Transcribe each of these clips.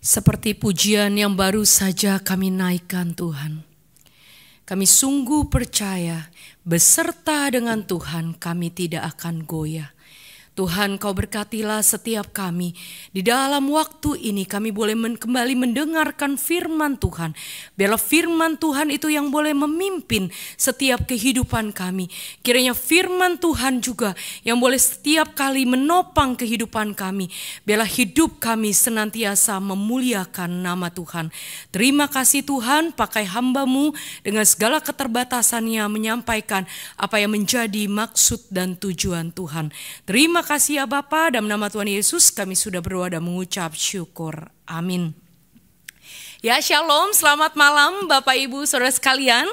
Seperti pujian yang baru saja kami naikkan Tuhan, kami sungguh percaya beserta dengan Tuhan kami tidak akan goyah. Tuhan, Kau berkatilah setiap kami. Di dalam waktu ini kami boleh kembali mendengarkan firman Tuhan. Biarlah firman Tuhan itu yang boleh memimpin setiap kehidupan kami. Kiranya firman Tuhan juga yang boleh setiap kali menopang kehidupan kami. Biarlah hidup kami senantiasa memuliakan nama Tuhan. Terima kasih Tuhan, pakai hamba-Mu dengan segala keterbatasannya menyampaikan apa yang menjadi maksud dan tujuan Tuhan. Terima kasih ya Bapa, dalam nama Tuhan Yesus kami sudah berdoa dan mengucap syukur. Amin. Ya, shalom, selamat malam Bapak Ibu Saudara sekalian.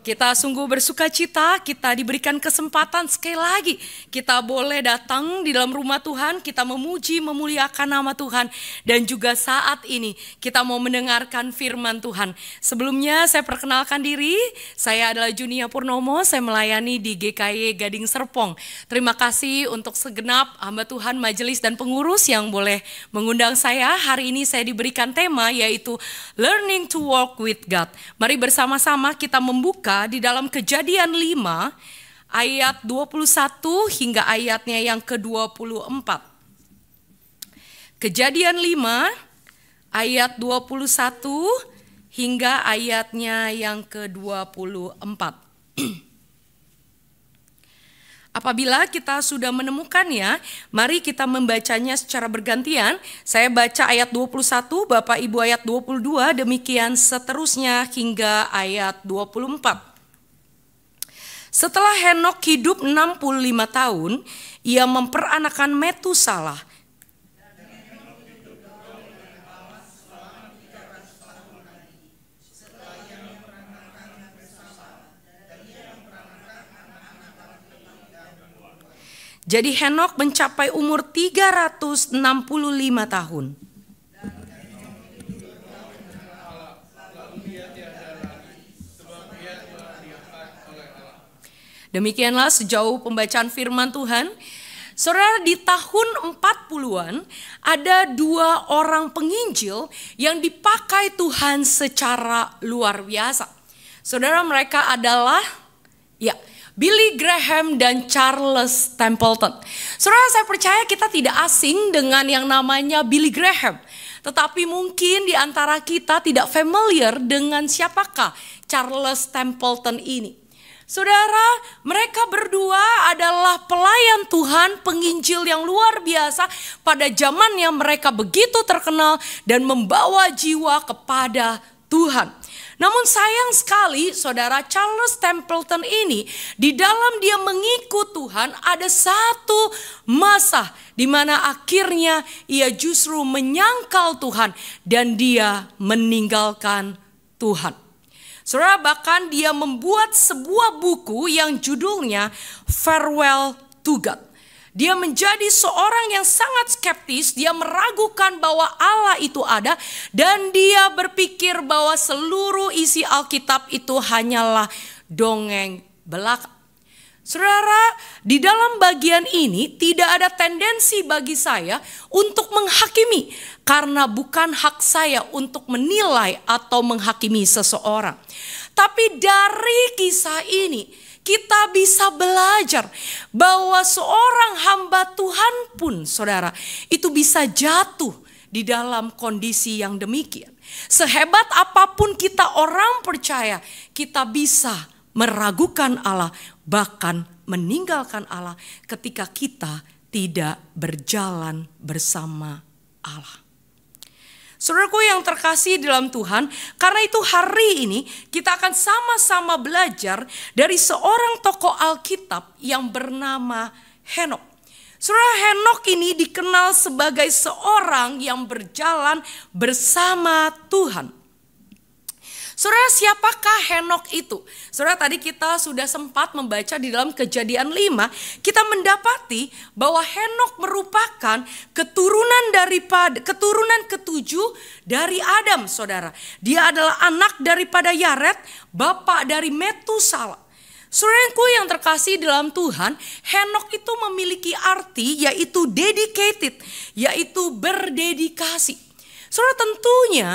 Kita sungguh bersuka cita, kita diberikan kesempatan sekali lagi. Kita boleh datang di dalam rumah Tuhan, kita memuji, memuliakan nama Tuhan. Dan juga saat ini kita mau mendengarkan firman Tuhan. Sebelumnya saya perkenalkan diri, saya adalah Junia Purnomo, saya melayani di GKY Gading Serpong. Terima kasih untuk segenap hamba Tuhan, majelis dan pengurus yang boleh mengundang saya. Hari ini saya diberikan tema yaitu Learning to Walk with God. Mari bersama-sama kita membuka di dalam Kejadian 5 ayat 21 hingga ayatnya yang ke-24. Kejadian 5 ayat 21 hingga ayatnya yang ke-24. Apabila kita sudah menemukannya, mari kita membacanya secara bergantian. Saya baca ayat 21, Bapak Ibu ayat 22, demikian seterusnya hingga ayat 24. Setelah Henok hidup 65 tahun, ia memperanakan Metusalah. Jadi Henok mencapai umur 365 tahun. Demikianlah sejauh pembacaan firman Tuhan. Saudara, di tahun 40-an ada 2 orang penginjil yang dipakai Tuhan secara luar biasa. Saudara, mereka adalah Billy Graham dan Charles Templeton. Saudara, saya percaya kita tidak asing dengan yang namanya Billy Graham. Tetapi mungkin di antara kita tidak familiar dengan siapakah Charles Templeton ini. Saudara, mereka berdua adalah pelayan Tuhan, penginjil yang luar biasa pada zamannya mereka begitu terkenal dan membawa jiwa kepada Tuhan. Namun sayang sekali saudara, Charles Templeton ini di dalam dia mengikut Tuhan ada satu masa di mana akhirnya ia justru menyangkal Tuhan dan dia meninggalkan Tuhan. Saudara, bahkan dia membuat sebuah buku yang judulnya Farewell to God. Dia menjadi seorang yang sangat skeptis, dia meragukan bahwa Allah itu ada, dan dia berpikir bahwa seluruh isi Alkitab itu hanyalah dongeng belaka. Saudara, di dalam bagian ini tidak ada tendensi bagi saya untuk menghakimi, karena bukan hak saya untuk menilai atau menghakimi seseorang. Tapi dari kisah ini kita bisa belajar bahwa seorang hamba Tuhan pun, saudara, itu bisa jatuh di dalam kondisi yang demikian. Sehebat apapun kita orang percaya, kita bisa meragukan Allah, bahkan meninggalkan Allah ketika kita tidak berjalan bersama Allah. Saudaraku yang terkasih dalam Tuhan, karena itu hari ini kita akan sama-sama belajar dari seorang tokoh Alkitab yang bernama Henok. Saudara, Henok ini dikenal sebagai seorang yang berjalan bersama Tuhan. Saudara, siapakah Henok itu? Saudara, tadi kita sudah sempat membaca di dalam Kejadian 5, kita mendapati bahwa Henok merupakan keturunan ketujuh dari Adam, saudara. Dia adalah anak daripada Yared, bapak dari Metusalah. Saudaraku yang terkasih dalam Tuhan, Henok itu memiliki arti yaitu dedicated, yaitu berdedikasi. Saudara, tentunya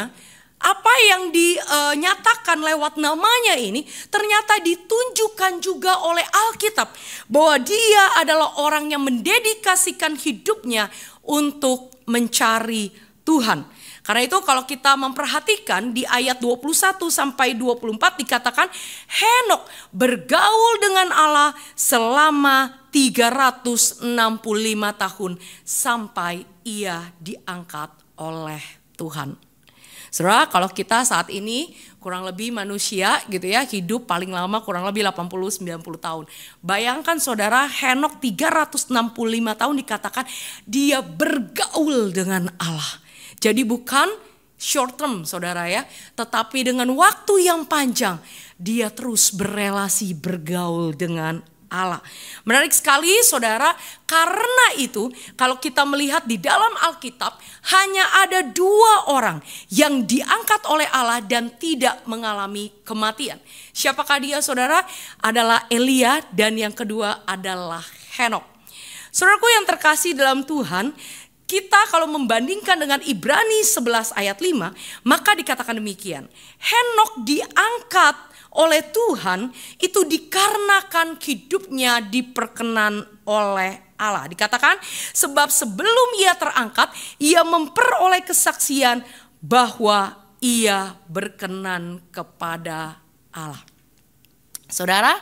apa yang dinyatakan lewat namanya ini ternyata ditunjukkan juga oleh Alkitab bahwa dia adalah orang yang mendedikasikan hidupnya untuk mencari Tuhan. Karena itu kalau kita memperhatikan di ayat 21 sampai 24 dikatakan Henok bergaul dengan Allah selama 365 tahun sampai ia diangkat oleh Tuhan. Saudara, kalau kita saat ini kurang lebih manusia gitu ya, hidup paling lama kurang lebih 80-90 tahun. Bayangkan saudara, Henok 365 tahun dikatakan dia bergaul dengan Allah. Jadi bukan short term saudara ya, tetapi dengan waktu yang panjang dia terus berelasi, bergaul dengan Allah. Menarik sekali saudara, karena itu kalau kita melihat di dalam Alkitab hanya ada 2 orang yang diangkat oleh Allah dan tidak mengalami kematian. Siapakah dia saudara? Adalah Elia dan yang kedua adalah Henok. Saudaraku yang terkasih dalam Tuhan, kita kalau membandingkan dengan Ibrani 11 ayat 5, maka dikatakan demikian. Henok diangkat oleh Tuhan itu dikarenakan hidupnya diperkenan oleh Allah. Dikatakan sebab sebelum ia terangkat, ia memperoleh kesaksian bahwa ia berkenan kepada Allah. Saudara,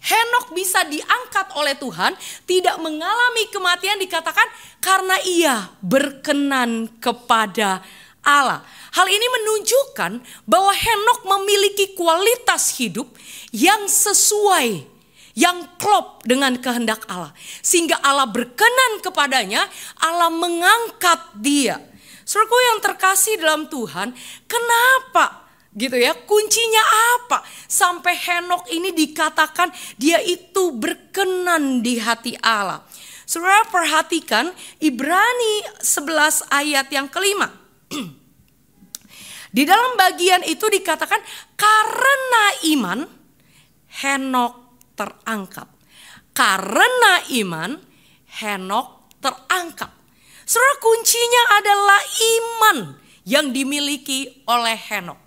Henok bisa diangkat oleh Tuhan, tidak mengalami kematian dikatakan karena ia berkenan kepada Allah. Hal ini menunjukkan bahwa Henok memiliki kualitas hidup yang sesuai, yang klop dengan kehendak Allah. Sehingga Allah berkenan kepadanya, Allah mengangkat dia. Saudaraku yang terkasih dalam Tuhan, kenapa gitu ya? Kuncinya apa? Sampai Henok ini dikatakan dia itu berkenan di hati Allah. Saudara perhatikan Ibrani 11 ayat yang kelima. Di dalam bagian itu dikatakan karena iman Henok terangkat. Karena iman Henok terangkat. Saudara, kuncinya adalah iman yang dimiliki oleh Henok.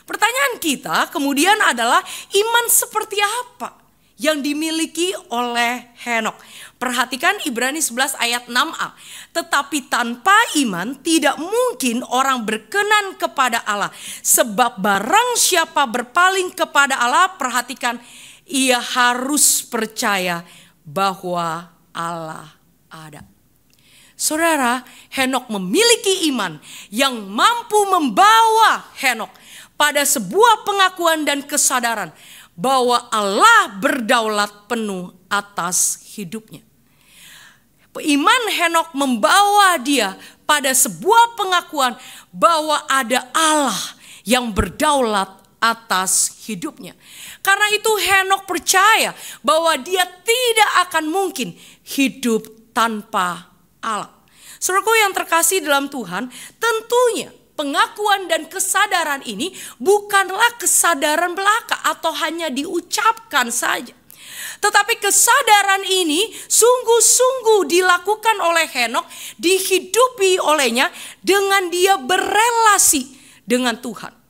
Pertanyaan kita kemudian adalah iman seperti apa yang dimiliki oleh Henok? Perhatikan Ibrani 11 ayat 6a. Tetapi tanpa iman tidak mungkin orang berkenan kepada Allah. Sebab barang siapa berpaling kepada Allah, perhatikan, ia harus percaya bahwa Allah ada. Saudara, Henok memiliki iman yang mampu membawa Henok pada sebuah pengakuan dan kesadaran bahwa Allah berdaulat penuh atas hidupnya. Iman Henok membawa dia pada sebuah pengakuan bahwa ada Allah yang berdaulat atas hidupnya. Karena itu Henok percaya bahwa dia tidak akan mungkin hidup tanpa Allah. Saudaraku yang terkasih dalam Tuhan, tentunya pengakuan dan kesadaran ini bukanlah kesadaran belaka atau hanya diucapkan saja. Tetapi kesadaran ini sungguh-sungguh dilakukan oleh Henok, dihidupi olehnya dengan dia berelasi dengan Tuhan.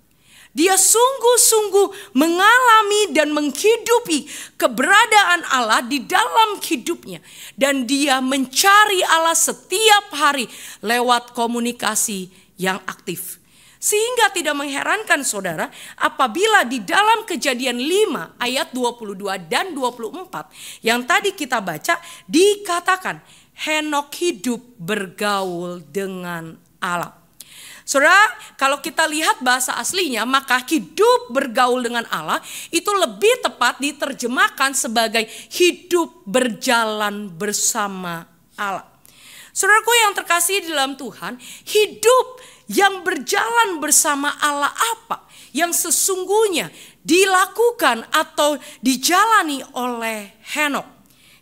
Dia sungguh-sungguh mengalami dan menghidupi keberadaan Allah di dalam hidupnya. Dan dia mencari Allah setiap hari lewat komunikasi yang aktif. Sehingga tidak mengherankan saudara apabila di dalam Kejadian 5 ayat 22 dan 24 yang tadi kita baca dikatakan Henok hidup bergaul dengan Allah. Saudara, kalau kita lihat bahasa aslinya maka hidup bergaul dengan Allah itu lebih tepat diterjemahkan sebagai hidup berjalan bersama Allah. Saudaraku yang terkasih di dalam Tuhan, hidup yang berjalan bersama Allah apa yang sesungguhnya dilakukan atau dijalani oleh Henok?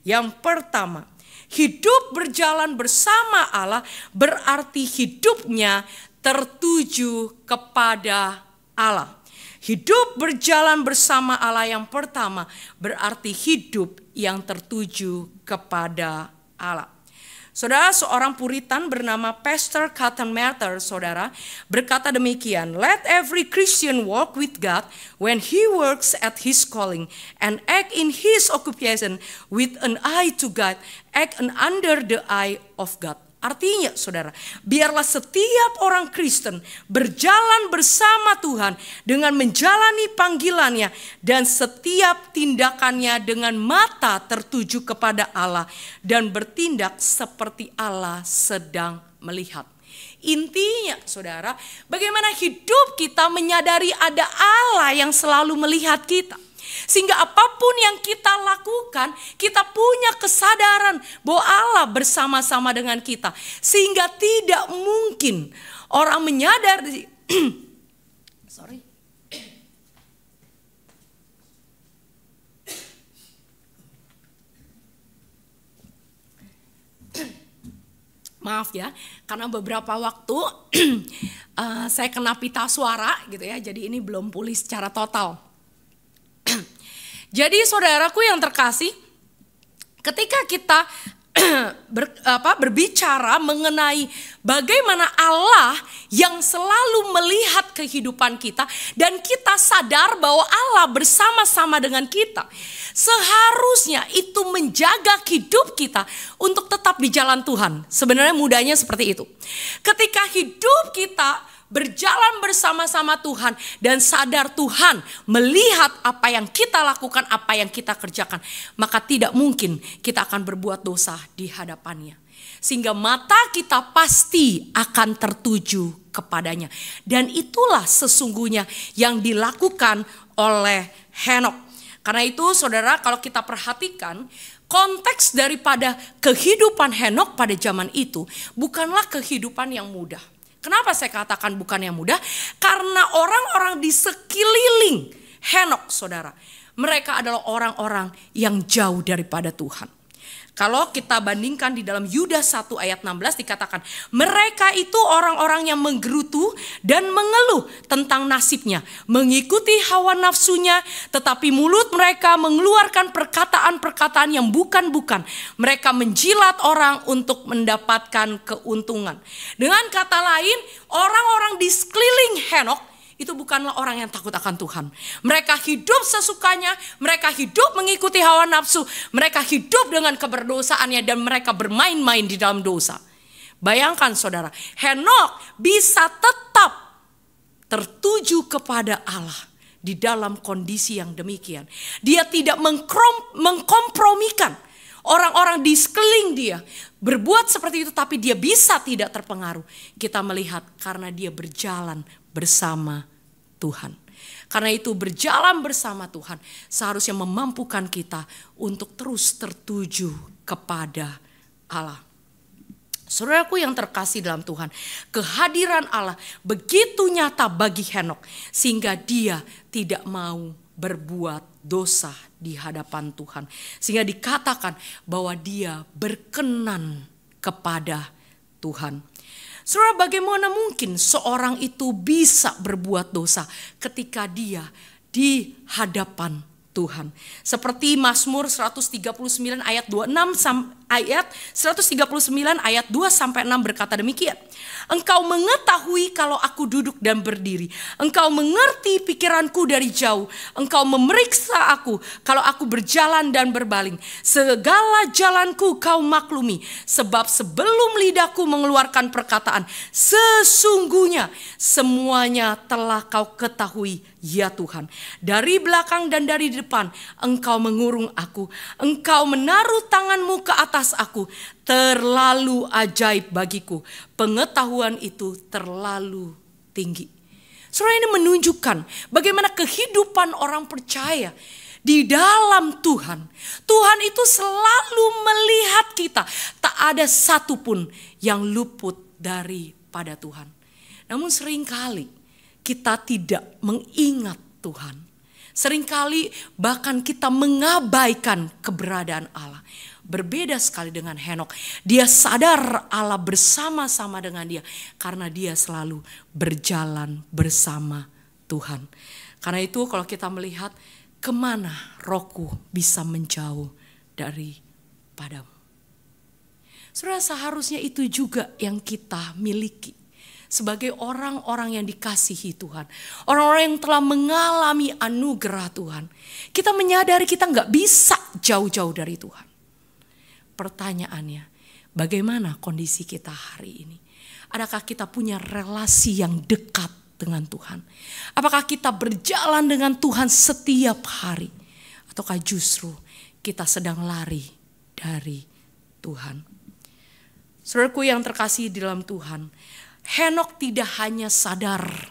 Yang pertama, hidup berjalan bersama Allah berarti hidupnya tertuju kepada Allah. Hidup berjalan bersama Allah yang pertama berarti hidup yang tertuju kepada Allah. Saudara, seorang Puritan bernama Pastor Cotton Mather, saudara, berkata demikian, "Let every Christian walk with God when he works at his calling and act in his occupation with an eye to God, act under the eye of God." Artinya, saudara, biarlah setiap orang Kristen berjalan bersama Tuhan dengan menjalani panggilannya dan setiap tindakannya dengan mata tertuju kepada Allah dan bertindak seperti Allah sedang melihat. Intinya, saudara, bagaimana hidup kita menyadari ada Allah yang selalu melihat kita. Sehingga apapun yang kita lakukan, kita punya kesadaran bahwa Allah bersama-sama dengan kita. Sehingga tidak mungkin orang menyadari maaf ya, karena beberapa waktu saya kena pita suara gitu ya, jadi ini belum pulih secara total. Jadi saudaraku yang terkasih, ketika kita berbicara mengenai bagaimana Allah yang selalu melihat kehidupan kita dan kita sadar bahwa Allah bersama-sama dengan kita, seharusnya itu menjaga hidup kita untuk tetap di jalan Tuhan. Sebenarnya mudahnya seperti itu. Ketika hidup kita berjalan bersama-sama Tuhan dan sadar Tuhan melihat apa yang kita lakukan, apa yang kita kerjakan, maka tidak mungkin kita akan berbuat dosa di hadapannya. Sehingga mata kita pasti akan tertuju kepadanya. Dan itulah sesungguhnya yang dilakukan oleh Henokh. Karena itu saudara, kalau kita perhatikan konteks daripada kehidupan Henokh pada zaman itu bukanlah kehidupan yang mudah. Kenapa saya katakan bukan yang mudah? Karena orang-orang di sekeliling Henokh, saudara, mereka adalah orang-orang yang jauh daripada Tuhan. Kalau kita bandingkan di dalam Yudas 1 ayat 16 dikatakan, mereka itu orang-orang yang menggerutu dan mengeluh tentang nasibnya, mengikuti hawa nafsunya, tetapi mulut mereka mengeluarkan perkataan-perkataan yang bukan-bukan. Mereka menjilat orang untuk mendapatkan keuntungan. Dengan kata lain, orang-orang di sekeliling Henokh itu bukanlah orang yang takut akan Tuhan. Mereka hidup sesukanya, mereka hidup mengikuti hawa nafsu, mereka hidup dengan keberdosaannya dan mereka bermain-main di dalam dosa. Bayangkan saudara, Henokh bisa tetap tertuju kepada Allah di dalam kondisi yang demikian. Dia tidak mengkompromikan orang-orang di sekeliling dia berbuat seperti itu, tapi dia bisa tidak terpengaruh. Kita melihat karena dia berjalan bersama Tuhan. Karena itu berjalan bersama Tuhan seharusnya memampukan kita untuk terus tertuju kepada Allah. Saudaraku yang terkasih dalam Tuhan, kehadiran Allah begitu nyata bagi Henokh sehingga dia tidak mau berbuat dosa di hadapan Tuhan. Sehingga dikatakan bahwa dia berkenan kepada Tuhan. Saudara, bagaimana mungkin seorang itu bisa berbuat dosa ketika dia di hadapan Tuhan? Seperti Mazmur 139 ayat 26 ayat 139 ayat 2 sampai 6 berkata demikian. Engkau mengetahui kalau aku duduk dan berdiri. Engkau mengerti pikiranku dari jauh. Engkau memeriksa aku kalau aku berjalan dan berbaling. Segala jalanku kau maklumi. Sebab sebelum lidahku mengeluarkan perkataan, sesungguhnya semuanya telah kau ketahui, ya Tuhan. Dari belakang dan dari depan engkau mengurung aku. Engkau menaruh tanganmu ke atas aku. Terlalu ajaib bagiku. Pengetahuan itu terlalu tinggi. Saudara, ini menunjukkan bagaimana kehidupan orang percaya di dalam Tuhan. Tuhan itu selalu melihat kita. Tak ada satupun yang luput daripada Tuhan. Namun seringkali kita tidak mengingat Tuhan. Seringkali bahkan kita mengabaikan keberadaan Allah. Berbeda sekali dengan Henokh. Dia sadar Allah bersama-sama dengan dia karena dia selalu berjalan bersama Tuhan. Karena itu kalau kita melihat kemana rohku bisa menjauh daripadamu. Saudara, seharusnya itu juga yang kita miliki sebagai orang-orang yang dikasihi Tuhan. Orang-orang yang telah mengalami anugerah Tuhan. Kita menyadari kita gak bisa jauh-jauh dari Tuhan. Pertanyaannya, bagaimana kondisi kita hari ini? Adakah kita punya relasi yang dekat dengan Tuhan? Apakah kita berjalan dengan Tuhan setiap hari? Ataukah justru kita sedang lari dari Tuhan? Saudaraku yang terkasih di dalam Tuhan, Henokh tidak hanya sadar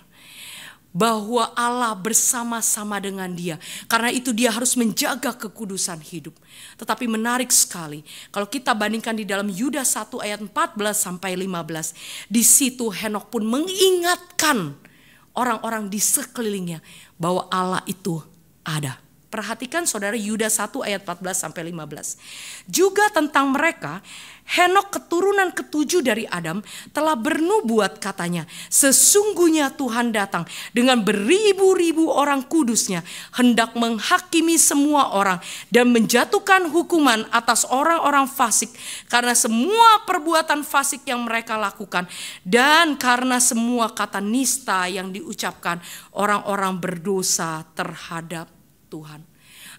bahwa Allah bersama-sama dengan dia. Karena itu dia harus menjaga kekudusan hidup. Tetapi menarik sekali, kalau kita bandingkan di dalam Yudas 1 ayat 14-15. Di situ Henokh pun mengingatkan orang-orang di sekelilingnya bahwa Allah itu ada. Perhatikan saudara, Yudas 1 ayat 14-15. Juga tentang mereka, Henokh keturunan ketujuh dari Adam telah bernubuat katanya, sesungguhnya Tuhan datang dengan beribu-ribu orang kudusnya, hendak menghakimi semua orang dan menjatuhkan hukuman atas orang-orang fasik karena semua perbuatan fasik yang mereka lakukan dan karena semua kata nista yang diucapkan orang-orang berdosa terhadap Tuhan.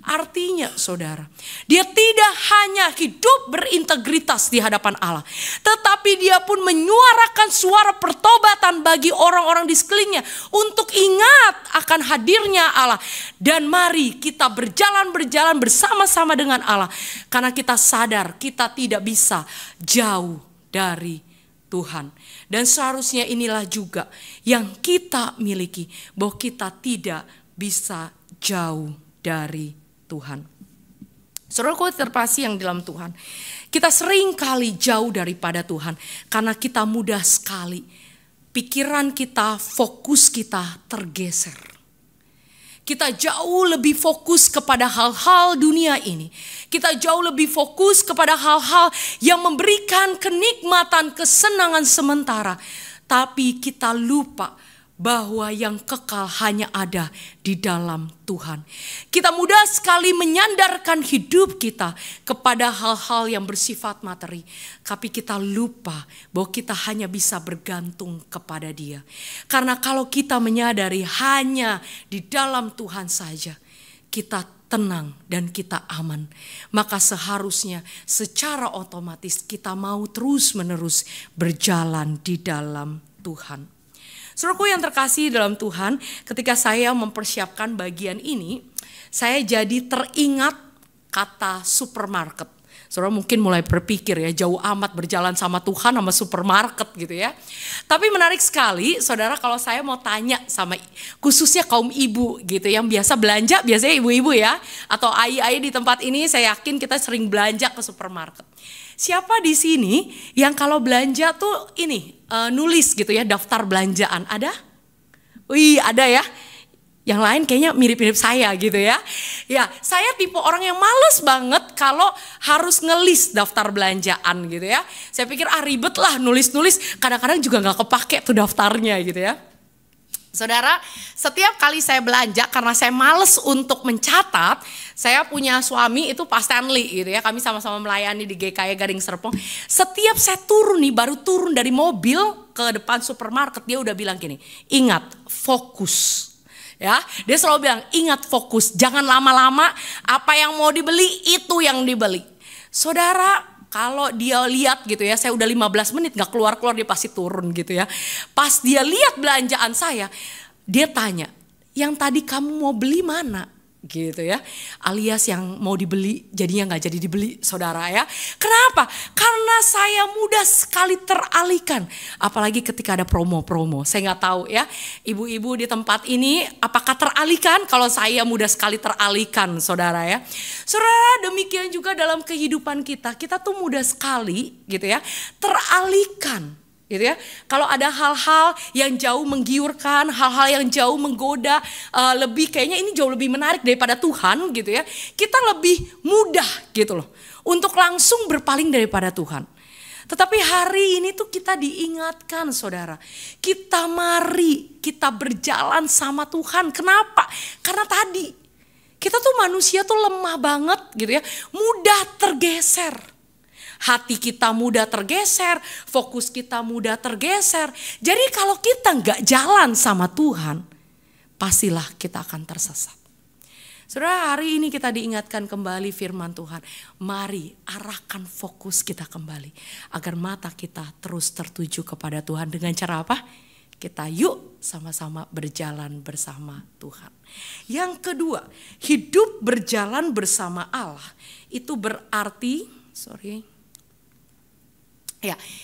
Artinya saudara, dia tidak hanya hidup berintegritas di hadapan Allah, tetapi dia pun menyuarakan suara pertobatan bagi orang-orang di sekelilingnya untuk ingat akan hadirnya Allah. Dan mari kita berjalan bersama-sama dengan Allah, karena kita sadar kita tidak bisa jauh dari Tuhan. Dan seharusnya inilah juga yang kita miliki, bahwa kita tidak bisa jauh dari Tuhan. Saudaraku terkasih yang dalam Tuhan, kita sering kali jauh daripada Tuhan karena kita mudah sekali pikiran kita, fokus kita tergeser. Kita jauh lebih fokus kepada hal-hal dunia ini. Kita jauh lebih fokus kepada hal-hal yang memberikan kenikmatan, kesenangan sementara. Tapi kita lupa bahwa yang kekal hanya ada di dalam Tuhan. Kita mudah sekali menyandarkan hidup kita kepada hal-hal yang bersifat materi. Tapi kita lupa bahwa kita hanya bisa bergantung kepada Dia. Karena kalau kita menyadari hanya di dalam Tuhan saja, kita tenang dan kita aman. Maka seharusnya secara otomatis kita mau terus-menerus berjalan di dalam Tuhan. Saudaraku yang terkasih dalam Tuhan, ketika saya mempersiapkan bagian ini, saya jadi teringat kata supermarket. Saudara mungkin mulai berpikir ya, jauh amat berjalan sama Tuhan sama supermarket gitu ya. Tapi menarik sekali saudara, kalau saya mau tanya sama khususnya kaum ibu gitu yang biasa belanja, biasanya ibu-ibu ya, atau ai-ai di tempat ini, saya yakin kita sering belanja ke supermarket. Siapa di sini yang kalau belanja tuh ini nulis gitu ya, daftar belanjaan? Ada? Wih, ada ya. Yang lain kayaknya mirip-mirip saya gitu ya. Ya, saya tipe orang yang males banget kalau harus ngelis daftar belanjaan gitu ya. Saya pikir ribet lah nulis-nulis, kadang-kadang juga gak kepake tuh daftarnya gitu ya. Saudara, setiap kali saya belanja karena saya males untuk mencatat, saya punya suami itu Pak Stanley gitu ya, kami sama-sama melayani di GKI Gading Serpong. Setiap saya turun nih, baru turun dari mobil ke depan supermarket, dia udah bilang gini, ingat fokus. Ya, dia selalu bilang ingat fokus, jangan lama-lama, apa yang mau dibeli itu yang dibeli. Saudara, kalau dia lihat gitu ya, saya udah 15 menit gak keluar-keluar, dia pasti turun gitu ya. Pas dia lihat belanjaan saya, dia tanya, yang tadi kamu mau beli mana? Gitu ya, alias yang mau dibeli jadinya gak jadi dibeli saudara ya. Kenapa? Karena saya mudah sekali teralihkan. Apalagi ketika ada promo-promo, saya gak tahu ya ibu-ibu di tempat ini apakah teralihkan. Kalau saya mudah sekali teralihkan saudara ya. Saudara, demikian juga dalam kehidupan kita, kita tuh mudah sekali gitu ya teralihkan gitu ya. Kalau ada hal-hal yang jauh menggiurkan, hal-hal yang jauh menggoda, lebih kayaknya ini jauh lebih menarik daripada Tuhan gitu ya. Kita lebih mudah gitu loh untuk langsung berpaling daripada Tuhan. Tetapi hari ini tuh kita diingatkan saudara, kita mari kita berjalan sama Tuhan. Kenapa? Karena tadi kita tuh manusia tuh lemah banget gitu ya, mudah tergeser. hati kita mudah tergeser, fokus kita mudah tergeser. Jadi kalau kita nggak jalan sama Tuhan, pastilah kita akan tersesat. Saudara, hari ini kita diingatkan kembali firman Tuhan. Mari arahkan fokus kita kembali agar mata kita terus tertuju kepada Tuhan. Dengan cara apa? Kita yuk sama-sama berjalan bersama Tuhan. Yang kedua, hidup berjalan bersama Allah itu berarti,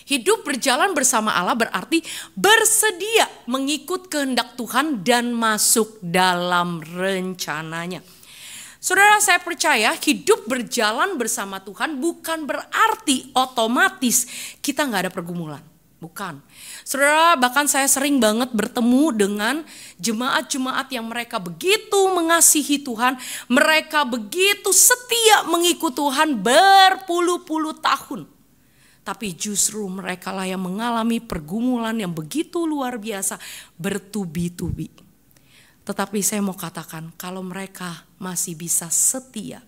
hidup berjalan bersama Allah berarti bersedia mengikut kehendak Tuhan dan masuk dalam rencananya. Saudara, saya percaya hidup berjalan bersama Tuhan bukan berarti otomatis kita gak ada pergumulan. Bukan. Saudara, bahkan saya sering banget bertemu dengan jemaat-jemaat yang mereka begitu mengasihi Tuhan. Mereka begitu setia mengikut Tuhan berpuluh-puluh tahun. Tapi justru mereka lah yang mengalami pergumulan yang begitu luar biasa, bertubi-tubi. Tetapi saya mau katakan, kalau mereka masih bisa setia,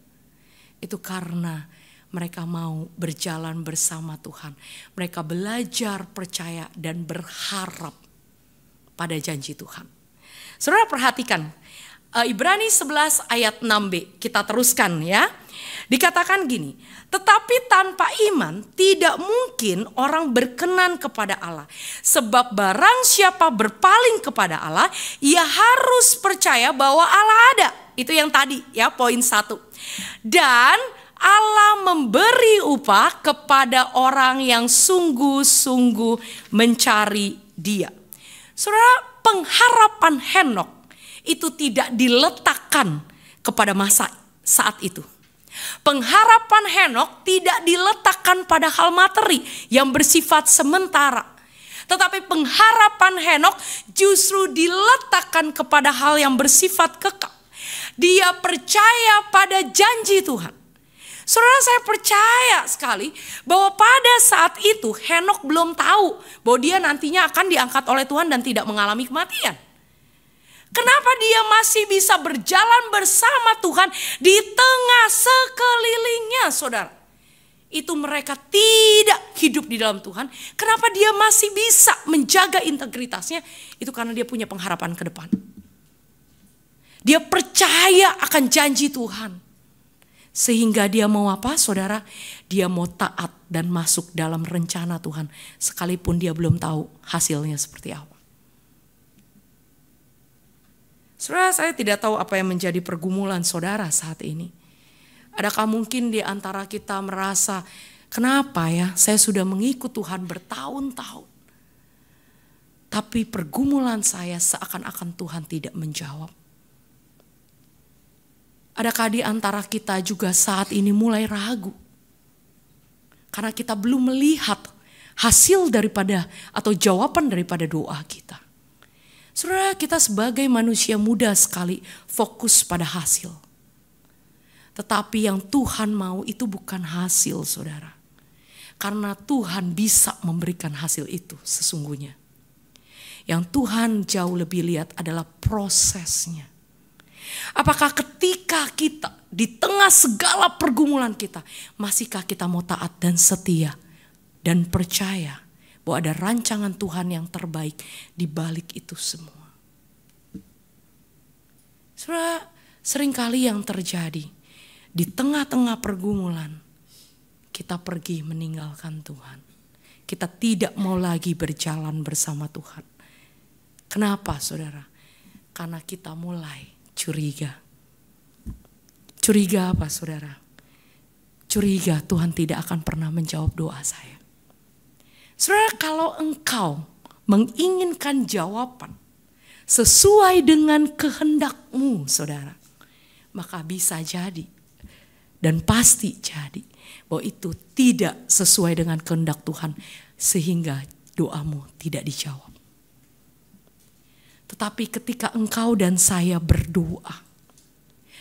itu karena mereka mau berjalan bersama Tuhan. Mereka belajar, percaya, dan berharap pada janji Tuhan. Saudara perhatikan, Ibrani 11 ayat 6b, kita teruskan ya. Dikatakan gini, tetapi tanpa iman tidak mungkin orang berkenan kepada Allah. Sebab barang siapa berpaling kepada Allah, ia harus percaya bahwa Allah ada. Itu yang tadi ya, poin 1. Dan Allah memberi upah kepada orang yang sungguh-sungguh mencari Dia. Saudara, pengharapan Henokh itu tidak diletakkan kepada masa saat itu. Pengharapan Henokh tidak diletakkan pada hal materi yang bersifat sementara. Tetapi pengharapan Henokh justru diletakkan kepada hal yang bersifat kekal. Dia percaya pada janji Tuhan. Saudara, saya percaya sekali bahwa pada saat itu Henokh belum tahu bahwa dia nantinya akan diangkat oleh Tuhan dan tidak mengalami kematian. Kenapa dia masih bisa berjalan bersama Tuhan di tengah sekelilingnya, saudara? Itu mereka tidak hidup di dalam Tuhan. Kenapa dia masih bisa menjaga integritasnya? Itu karena dia punya pengharapan ke depan. Dia percaya akan janji Tuhan. Sehingga dia mau apa, saudara? Dia mau taat dan masuk dalam rencana Tuhan. Sekalipun dia belum tahu hasilnya seperti apa. Saudara, saya tidak tahu apa yang menjadi pergumulan saudara saat ini. Adakah mungkin di antara kita merasa, kenapa ya saya sudah mengikut Tuhan bertahun-tahun. Tapi pergumulan saya seakan-akan Tuhan tidak menjawab. Adakah di antara kita juga saat ini mulai ragu? Karena kita belum melihat hasil daripada atau jawaban daripada doa kita. Saudara, kita sebagai manusia muda sekali fokus pada hasil. Tetapi yang Tuhan mau itu bukan hasil, saudara. Karena Tuhan bisa memberikan hasil itu sesungguhnya. Yang Tuhan jauh lebih lihat adalah prosesnya. Apakah ketika kita di tengah segala pergumulan kita, masihkah kita mau taat dan setia dan percaya bahwa ada rancangan Tuhan yang terbaik di balik itu semua. Saudara, seringkali yang terjadi di tengah-tengah pergumulan, kita pergi meninggalkan Tuhan. Kita tidak mau lagi berjalan bersama Tuhan. Kenapa, saudara? Karena kita mulai curiga. Curiga apa, saudara? Curiga Tuhan tidak akan pernah menjawab doa saya. Saudara, kalau engkau menginginkan jawaban sesuai dengan kehendakmu, saudara, maka bisa jadi dan pasti jadi bahwa itu tidak sesuai dengan kehendak Tuhan sehingga doamu tidak dijawab. Tetapi ketika engkau dan saya berdoa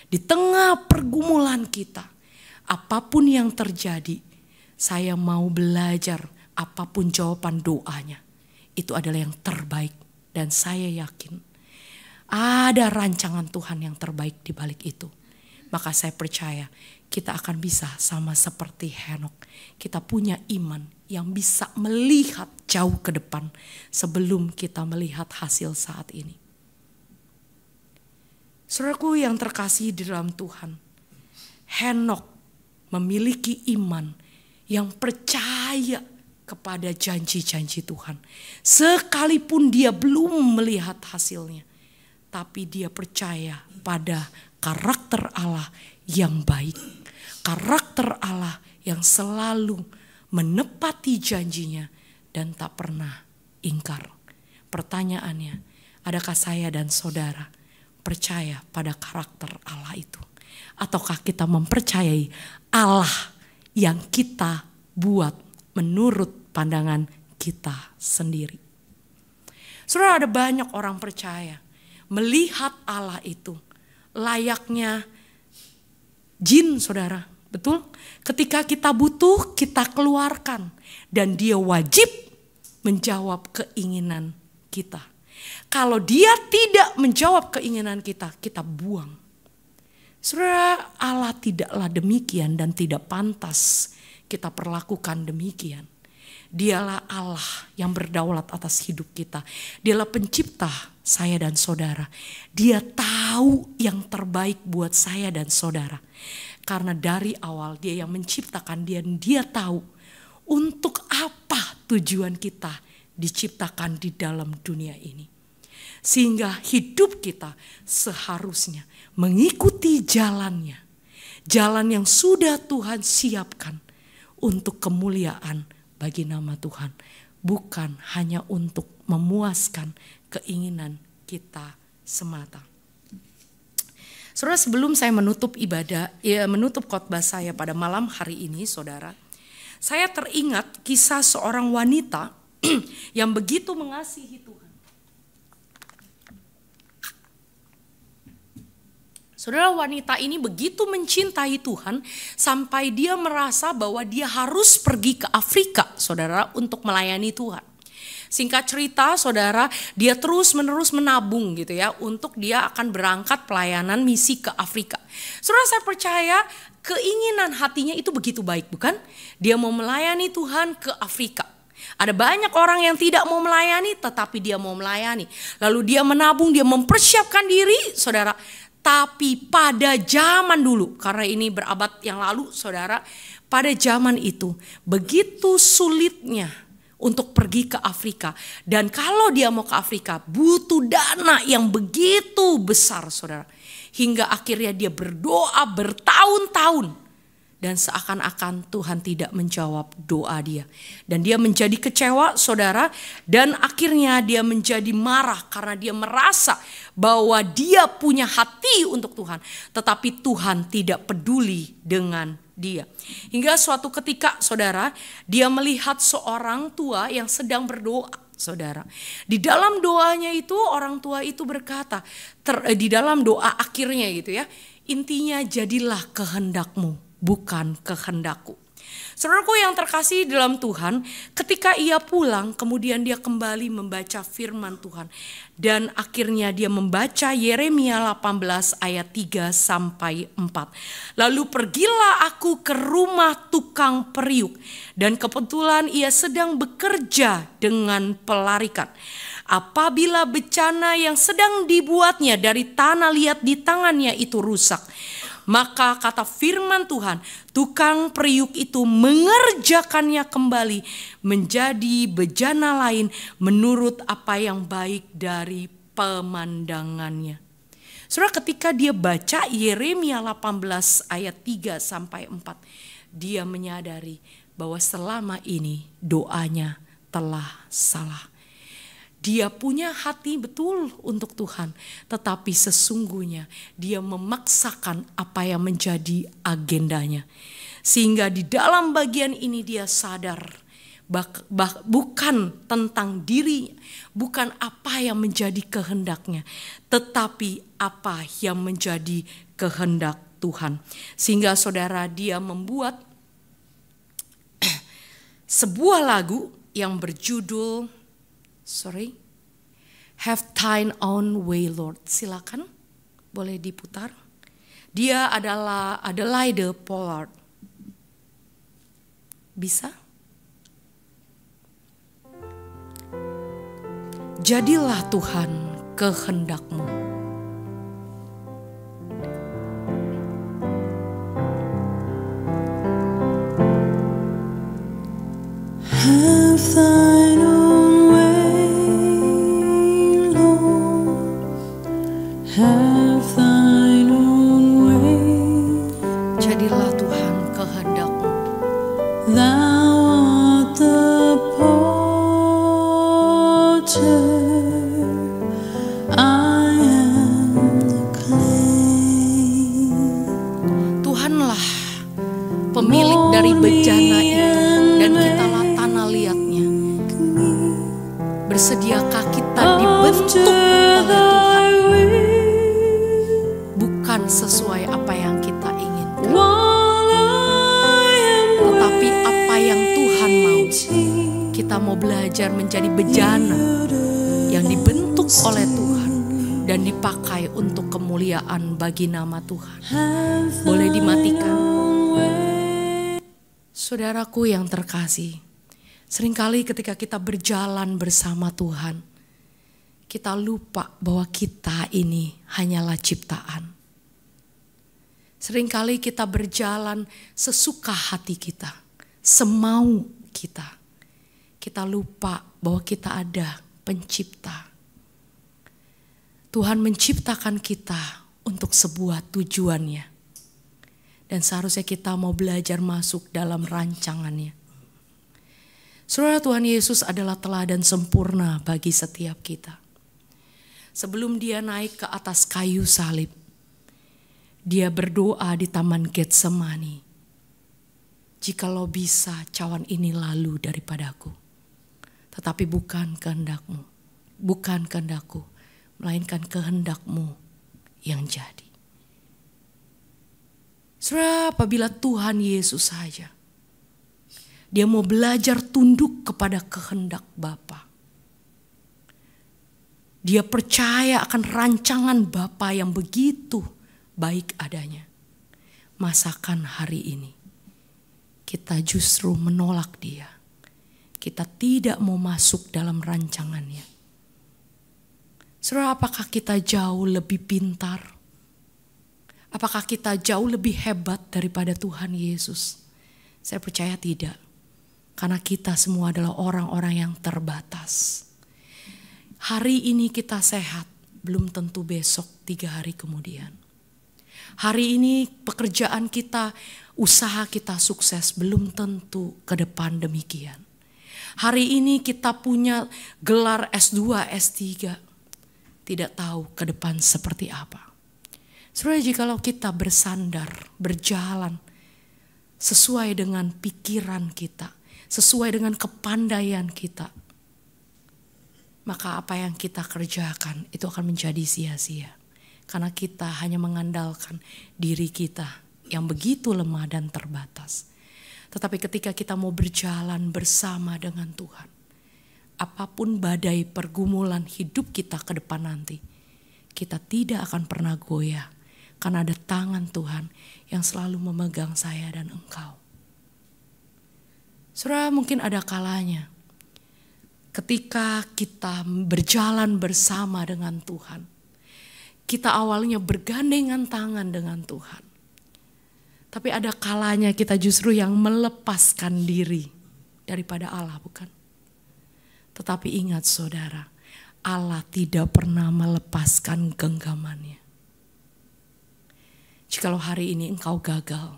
di tengah pergumulan kita, apapun yang terjadi, saya mau belajar. Apapun jawaban doanya, itu adalah yang terbaik. Dan saya yakin ada rancangan Tuhan yang terbaik di balik itu. maka saya percaya kita akan bisa sama seperti Henokh. Kita punya iman yang bisa melihat jauh ke depan sebelum kita melihat hasil saat ini. Saudaraku yang terkasih di dalam Tuhan, Henokh memiliki iman yang percaya kepada janji-janji Tuhan. Sekalipun dia belum melihat hasilnya, tapi dia percaya pada karakter Allah yang baik. Karakter Allah yang selalu menepati janjinya dan tak pernah ingkar. Pertanyaannya, adakah saya dan saudara percaya pada karakter Allah itu? Ataukah kita mempercayai Allah yang kita buat menurut pandangan kita sendiri? Saudara, ada banyak orang percaya melihat Allah itu layaknya jin, saudara. Betul? Ketika kita butuh, kita keluarkan. Dan dia wajib menjawab keinginan kita. Kalau dia tidak menjawab keinginan kita, kita buang. Saudara, Allah tidaklah demikian dan tidak pantas kita perlakukan demikian. Dialah Allah yang berdaulat atas hidup kita. Dialah pencipta saya dan saudara. Dia tahu yang terbaik buat saya dan saudara. Karena dari awal dia yang menciptakan dia tahu untuk apa tujuan kita diciptakan di dalam dunia ini. Sehingga hidup kita seharusnya mengikuti jalannya. Jalan yang sudah Tuhan siapkan untuk kemuliaan bagi nama Tuhan. Bukan hanya untuk memuaskan keinginan kita semata. Saudara, sebelum saya menutup menutup khotbah saya pada malam hari ini, saudara, saya teringat kisah seorang wanita yang begitu mengasihi Tuhan. Saudara, wanita ini begitu mencintai Tuhan sampai dia merasa bahwa dia harus pergi ke Afrika, saudara, untuk melayani Tuhan. Singkat cerita, saudara, dia terus-menerus menabung gitu ya, untuk dia akan berangkat pelayanan misi ke Afrika. Saudara, saya percaya keinginan hatinya itu begitu baik, bukan? Dia mau melayani Tuhan ke Afrika. Ada banyak orang yang tidak mau melayani, tetapi dia mau melayani. Lalu dia menabung, dia mempersiapkan diri, saudara. Tapi pada zaman dulu, karena ini berabad yang lalu, saudara, pada zaman itu begitu sulitnya untuk pergi ke Afrika. Dan kalau dia mau ke Afrika butuh dana yang begitu besar, saudara. Hingga akhirnya dia berdoa bertahun-tahun. Dan seakan-akan Tuhan tidak menjawab doa dia. Dan dia menjadi kecewa, saudara. Dan akhirnya dia menjadi marah karena dia merasa bahwa dia punya hati untuk Tuhan. Tetapi Tuhan tidak peduli dengan dia. Hingga suatu ketika, saudara, dia melihat seorang tua yang sedang berdoa, saudara. Di dalam doanya itu orang tua itu berkata, di dalam doa akhirnya gitu ya, intinya jadilah kehendakmu, bukan kehendakku. Saudaraku yang terkasih dalam Tuhan, ketika ia pulang kemudian dia kembali membaca firman Tuhan. Dan akhirnya dia membaca Yeremia 18 ayat 3 sampai 4. Lalu pergilah aku ke rumah tukang periuk. Dan kebetulan ia sedang bekerja dengan pelarikan. Apabila bencana yang sedang dibuatnya dari tanah liat di tangannya itu rusak, maka kata firman Tuhan, tukang periuk itu mengerjakannya kembali menjadi bejana lain menurut apa yang baik dari pemandangannya. Saudara, ketika dia baca Yeremia 18 ayat 3 sampai 4, dia menyadari bahwa selama ini doanya telah salah. Dia punya hati betul untuk Tuhan, tetapi sesungguhnya dia memaksakan apa yang menjadi agendanya. Sehingga di dalam bagian ini dia sadar bukan tentang dirinya, bukan apa yang menjadi kehendaknya, tetapi apa yang menjadi kehendak Tuhan. Sehingga saudara, dia membuat sebuah lagu yang berjudul Have thine own way, Lord. Silakan, boleh diputar. Dia adalah Adelaide Pollard. Bisa? Jadilah Tuhan kehendak-Mu. Have thine own way, Lord. Have thine own way. Jadilah Tuhan kehendak-Mu. Thou art the potter, I am the clay. Tuhanlah pemilik dari bejana itu, dan kitalah tanah liatnya. Bersediakah kita dibentuk oleh Tuhan, bukan sesuai apa yang kita inginkan, tetapi apa yang Tuhan mau. Kita mau belajar menjadi bejana yang dibentuk oleh Tuhan dan dipakai untuk kemuliaan bagi nama Tuhan. Boleh dimatikan? Saudaraku yang terkasih, seringkali ketika kita berjalan bersama Tuhan, kita lupa bahwa kita ini hanyalah ciptaan. Seringkali kita berjalan sesuka hati kita, semau kita. Kita lupa bahwa kita ada pencipta. Tuhan menciptakan kita untuk sebuah tujuannya. Dan seharusnya kita mau belajar masuk dalam rancangannya. Saudara, Tuhan Yesus adalah teladan sempurna bagi setiap kita. Sebelum dia naik ke atas kayu salib, dia berdoa di Taman Getsemani. Jikalau bisa cawan ini lalu daripadaku. Tetapi bukan kehendak-Mu, bukan kehendak-Ku, melainkan kehendak-Mu yang jadi. Saudara, apabila Tuhan Yesus saja, dia mau belajar tunduk kepada kehendak Bapa. Dia percaya akan rancangan Bapa yang begitu baik adanya. Masakan hari ini kita justru menolak dia. Kita tidak mau masuk dalam rancangannya. Saudara, apakah kita jauh lebih pintar? Apakah kita jauh lebih hebat daripada Tuhan Yesus? Saya percaya tidak. Karena kita semua adalah orang-orang yang terbatas. Hari ini kita sehat, belum tentu besok 3 hari kemudian. Hari ini pekerjaan kita, usaha kita sukses, belum tentu ke depan demikian. Hari ini kita punya gelar S2, S3, tidak tahu ke depan seperti apa. Saudara, jikalau kita bersandar, berjalan sesuai dengan pikiran kita, sesuai dengan kepandaian kita, maka apa yang kita kerjakan itu akan menjadi sia-sia. Karena kita hanya mengandalkan diri kita yang begitu lemah dan terbatas. Tetapi ketika kita mau berjalan bersama dengan Tuhan, apapun badai pergumulan hidup kita ke depan nanti, kita tidak akan pernah goyah. Karena ada tangan Tuhan yang selalu memegang saya dan engkau. Saudara, mungkin ada kalanya ketika kita berjalan bersama dengan Tuhan, kita awalnya bergandengan tangan dengan Tuhan. Tapi ada kalanya kita justru yang melepaskan diri daripada Allah, bukan? Tetapi ingat saudara, Allah tidak pernah melepaskan genggamannya. Jikalau hari ini engkau gagal,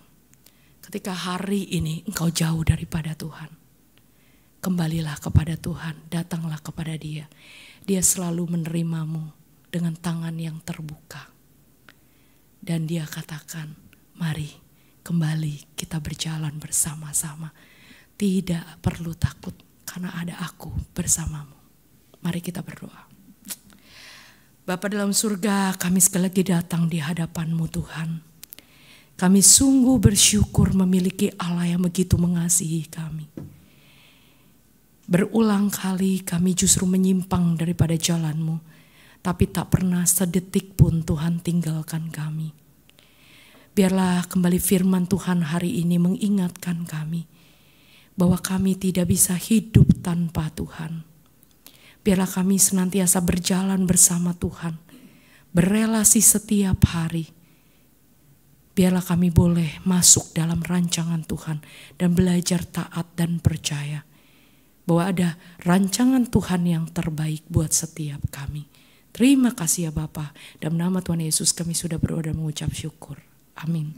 ketika hari ini engkau jauh daripada Tuhan, kembalilah kepada Tuhan, datanglah kepada Dia. Dia selalu menerimamu dengan tangan yang terbuka. Dan Dia katakan, mari kembali kita berjalan bersama-sama. Tidak perlu takut karena ada aku bersamamu. Mari kita berdoa. Bapa dalam surga, kami sekali lagi datang di hadapan-Mu Tuhan. Kami sungguh bersyukur memiliki Allah yang begitu mengasihi kami. Berulang kali kami justru menyimpang daripada jalan-Mu, tapi tak pernah sedetik pun Tuhan tinggalkan kami. Biarlah kembali firman Tuhan hari ini mengingatkan kami bahwa kami tidak bisa hidup tanpa Tuhan. Biarlah kami senantiasa berjalan bersama Tuhan, berelasi setiap hari. Biarlah kami boleh masuk dalam rancangan Tuhan dan belajar taat dan percaya bahwa ada rancangan Tuhan yang terbaik buat setiap kami. Terima kasih ya Bapa. Dalam nama Tuhan Yesus kami sudah berdoa dan mengucap syukur. Amin.